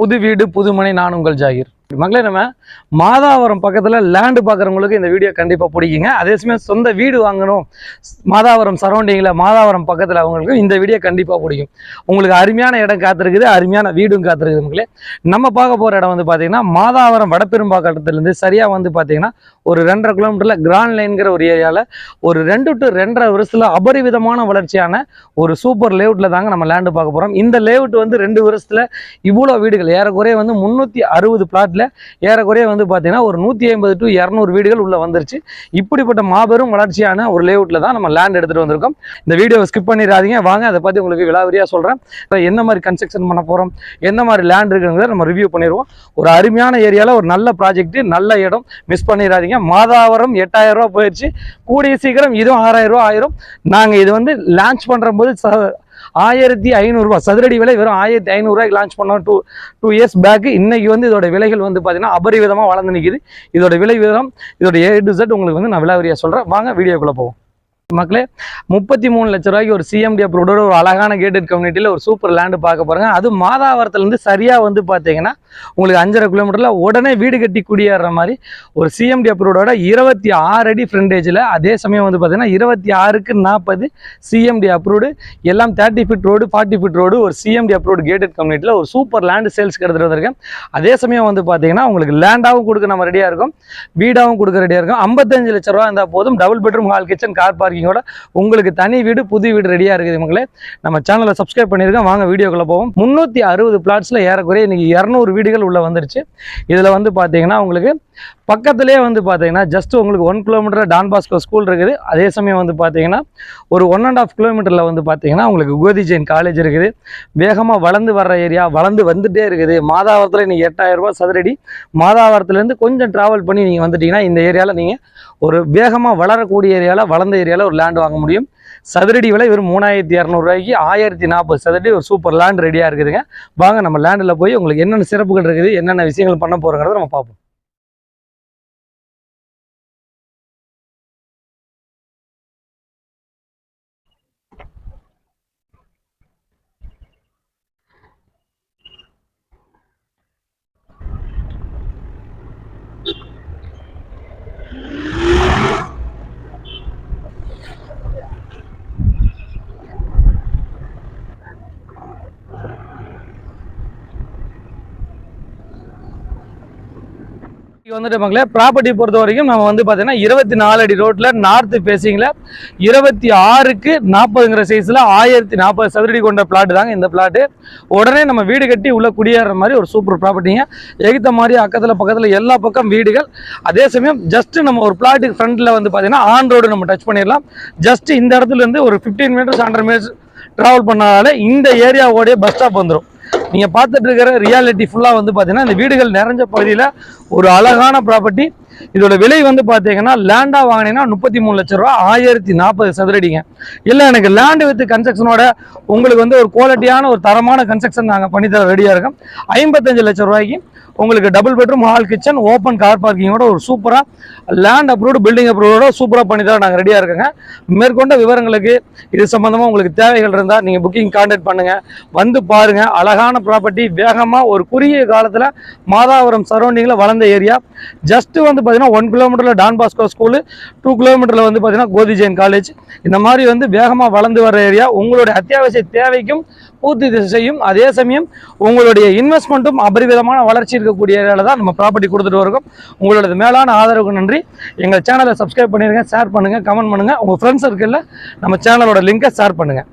புது வீடு புதுமனை நான் உங்கள் ஜாகிர். மக்களே, நம்ம மாதாவரம் பக்கத்தில் லேண்டு பார்க்குறவங்களுக்கு இந்த வீடியோ கண்டிப்பாக பிடிக்குங்க. அதே சமயம் சொந்த வீடு வாங்கணும் மாதாவரம் சரௌண்டிங்கில் மாதாவரம் பக்கத்தில் அவங்களுக்கு இந்த வீடியோ கண்டிப்பாக பிடிக்கும். உங்களுக்கு அருமையான இடம் காத்திருக்குது, அருமையான வீடும் காத்திருக்குது. மக்களே, நம்ம பார்க்க போகிற இடம் வந்து பார்த்திங்கன்னா மாதாவரம் வடபெரும்பாக்கத்துலேருந்து சரியாக வந்து பார்த்திங்கன்னா ஒரு 2.5 கிலோமீட்டரில் கிராண்ட் லைன்கிற ஒரு ஏரியாவில் ஒரு 2 to 2.5 வருஷத்தில் அபரிவிதமான வளர்ச்சியான ஒரு சூப்பர் லேஅவுட்டில் தாங்க நம்ம லேண்டு பார்க்க போகிறோம். இந்த லேஅவுட் வந்து 2 வருஷத்தில் இவ்வளோ வீடுகள் ஏறக்குறைய வந்து 360 பிளாட் ஏறக்குறைய வந்து பார்த்தீங்கன்னா ஒரு 150 to 200 வீடுகள் உள்ள வந்துருச்சு. இப்படிப்பட்ட மாபெரும் வளர்ச்சியான ஒரு லேஅவுட்ல தான் நம்ம லேண்ட் எடுத்துட்டு வந்திருக்கோம். இந்த வீடியோவை ஸ்கிப் பண்ணிடாதீங்க. வாங்க அதை பற்றி உங்களுக்கு விலாவரியா சொல்கிறேன். என்ன மாதிரி கன்ஸ்ட்ரக்ஷன் பண்ண போகிறோம், என்ன மாதிரி லேண்ட் இருக்குங்கிறத நம்ம ரிவ்யூ பண்ணிடுவோம். ஒரு அருமையான ஏரியாவில் ஒரு நல்ல ப்ராஜெக்ட், நல்ல இடம், மிஸ் பண்ணிடாதீங்க. மாதாவரம் 8000 ரூபா போயிடுச்சு. கூடிய சீக்கிரம் இதுவும் 6000 ரூபா ஆயிரும். நாங்கள் இது வந்து லான்ச் பண்ணுற போது 1500 ரூபா சதுரடி விலை வெறும் 1500 ரூபாய்க்கு லான்ச் பண்ணோம் 2 இயர்ஸ் பேக். இன்னைக்கு வந்து இதோட விலைகள் வந்து பார்த்தீங்கன்னா அபரிவிதமாக வளர்ந்து நிற்கிது. இதோட விலை விதம், இதோட A to Z உங்களுக்கு வந்து நான் விலாவரியா சொல்கிறேன். வாங்க வீடியோக்குள்ளே போவோம். மக்களே, 33 லட்ச ரூபாய்க்கு ஒரு CMD அப்ரூவோட ஒரு அழகான கேட்டட் கம்யூனிட்டியில் ஒரு சூப்பர் லேண்டு பார்க்க போகிறாங்க. அது மாதாவரத்துலேருந்து சரியாக வந்து பார்த்தீங்கன்னா உங்களுக்கு 5.5 கிலோமீட்டரில் உடனே வீடு கட்டி குடியேற மாதிரி ஒரு CMD அப்ரூவோட 26 அடி ஃப்ரண்டேஜில், அதே சமயம் வந்து பார்த்தீங்கன்னா 26க்கு 40 CMD அப்ரூவ்டு, எல்லாம் 30 ஃபீட் ரோடு 40 ஃபீட் ரோடு ஒரு CMD அப்ரூவ்டு கேட்டட் கம்யூனிட்டியில் ஒரு சூப்பர் லேண்டு சேல்ஸ்க்கு எடுத்துகிட்டு வந்திருக்கேன். அதே சமயம் வந்து பார்த்தீங்கன்னா உங்களுக்கு லேண்டாகவும் கொடுக்க நம்ம ரெடியாக இருக்கும், வீடாகவும் கொடுக்க ரெடியாக இருக்கும். 55 லட்ச ரூபா இருந்தால் போதும். Double bedroom, hall, kitchen, car parking, உங்களுக்கு தனி வீடு, புது வீடு ரெடியா இருக்குது. மக்களே, நம்ம சேனலை சப்ஸ்கிரைப் பண்ணிருக்கோம். வாங்க வீடியோக்குள்ள போவோம். 360 பிளாட்ஸ்ல ஏறக்குறைய இன்னைக்கு 200 வீடுகள் உள்ள வந்துருச்சு. இதுல வந்து பாத்தீங்கன்னா உங்களுக்கு பக்கத்திலே வந்து பார்த்தீங்கன்னா ஜஸ்ட் உங்களுக்கு 1 கிலோமீட்டர் டான் பாஸ்கோ ஸ்கூல் இருக்குது. அதே சமயம் வந்து பார்த்தீங்கன்னா ஒரு 1.5 கிலோமீட்டரில் வந்து பார்த்தீங்கன்னா உங்களுக்கு கோதி ஜெயின் காலேஜ் இருக்குது. வேகமாக வளர்ந்து வர்ற ஏரியா, வளர்ந்து வந்துட்டே இருக்குது. மாதாவரத்தில் இன்னைக்கு 8000 ரூபா சதுரடி. மாதாவரத்துலேருந்து கொஞ்சம் ட்ராவல் பண்ணி நீங்கள் வந்துட்டீங்கன்னா இந்த ஏரியாவில் நீங்கள் ஒரு வேகமாக வளரக்கூடிய ஏரியாவில், வளர்ந்த ஏரியாவில் ஒரு லேண்ட் வாங்க முடியும். சதுரடி விலை வெறும் 3200 ரூபாய்க்கு 1040 சதுரடி ஒரு சூப்பர் லேண்ட் ரெடியாக இருக்குதுங்க. வாங்க நம்ம லேண்டில் போய் உங்களுக்கு என்னென்ன சிறப்புகள் இருக்குது, என்னென்ன விஷயங்கள் பண்ண போகிறோங்கிறத நம்ம பார்ப்போம். வந்துட்டு மக்களே, ப்ராப்பர்ட்டி பொறுத்த வரைக்கும் நம்ம வந்து பார்த்தீங்கன்னா 24 அடி ரோட்டில் நார்த் ஃபேஸிங்கில் 26க்கு 40ங்கிற சைஸில் 1040 சதுரடி கொண்ட பிளாட் தாங்க இந்த பிளாட்டு. உடனே நம்ம வீடு கட்டி உள்ள குடியேற மாதிரி ஒரு சூப்பர் ப்ராப்பர்ட்டிங்க. எகித்த மாதிரி பக்கத்தில் எல்லா பக்கம் வீடுகள். அதே சமயம் ஜஸ்ட் நம்ம ஒரு பிளாட்டுக்கு ஃப்ரண்ட்டில் வந்து பார்த்தீங்கன்னா ஆன் ரோடு நம்ம டச் பண்ணிடலாம். ஜஸ்ட் இந்த இடத்துல இருந்து ஒரு 15 மீட்டர்ஸ் 100 மீட்டர்ஸ் ட்ராவல் பண்ணாலே இந்த ஏரியாவோடைய பஸ் ஸ்டாப் வந்துடும். நீங்கள் பார்த்துட்டு இருக்கிற ரியாலிட்டி ஃபுல்லாக வந்து பார்த்தீங்கன்னா இந்த வீடுகள் நிறைஞ்ச பகுதியில் ஒரு அழகான ப்ராப்பர்ட்டி. இதோட விலை வந்து பார்த்தீங்கன்னா லேண்டாக வாங்கினீங்கன்னா 33 லட்ச ரூபா 1040 சதுரடிங்க. இல்லை எனக்கு லேண்டு வித் கன்ஸ்ட்ரக்ஷனோட உங்களுக்கு வந்து ஒரு குவாலிட்டியான ஒரு தரமான கன்ஸ்ட்ரக்ஷன் நாங்கள் பண்ணித்தர ரெடியாக இருக்கோம். 55 லட்ச ரூபாய்க்கு உங்களுக்கு double bedroom, hall, kitchen, open car பார்க்கிங்கோட ஒரு சூப்பராக லேண்ட் அப்ரூவ்டு, பில்டிங் அப்ரூவோட சூப்பராக பண்ணித்தர நாங்கள் ரெடியாக இருக்கோங்க. மேற்கொண்ட விவரங்களுக்கு இது சம்மந்தமாக உங்களுக்கு தேவைகள் இருந்தால் நீங்கள் புக்கிங் கான்டாக்ட் பண்ணுங்கள், வந்து பாருங்கள். அழகான ப்ராப்பர்ட்டி, வேகமாக ஒரு குறுகிய காலத்தில் மாதாவரம் சரௌண்டிங்கில் வளர்ந்த ஏரியா. ஜஸ்ட்டு வந்து பார்த்தீங்கன்னா 1 கிலோமீட்டரில் டான் பாஸ்கோ ஸ்கூலு, 2 கிலோமீட்டரில் வந்து பார்த்தீங்கன்னா கோதி ஜெயின் காலேஜ். இந்த மாதிரி வந்து வேகமாக வளர்ந்து வர ஏரியா. உங்களுடைய அத்தியாவசிய தேவைக்கும் பூர்த்தி செய்யும். அதே சமயம் உங்களுடைய இன்வெஸ்ட்மெண்ட்டும் அபரிவிதமான வளர்ச்சி இருக்கக்கூடிய ஏரியாவில் தான் நம்ம ப்ராப்பர்ட்டி கொடுத்துட்டு இருக்கோம். உங்களோட மேலான ஆதரவுக்கு நன்றி. எங்கள் சேனலை சப்ஸ்கிரைப் பண்ணிடுங்க, ஷேர் பண்ணுங்கள், கமெண்ட் பண்ணுங்கள். உங்கள் ஃப்ரெண்ட்ஸ் சர்க்கிளில் நம்ம சேனலோட லிங்கை ஷேர் பண்ணுங்கள்.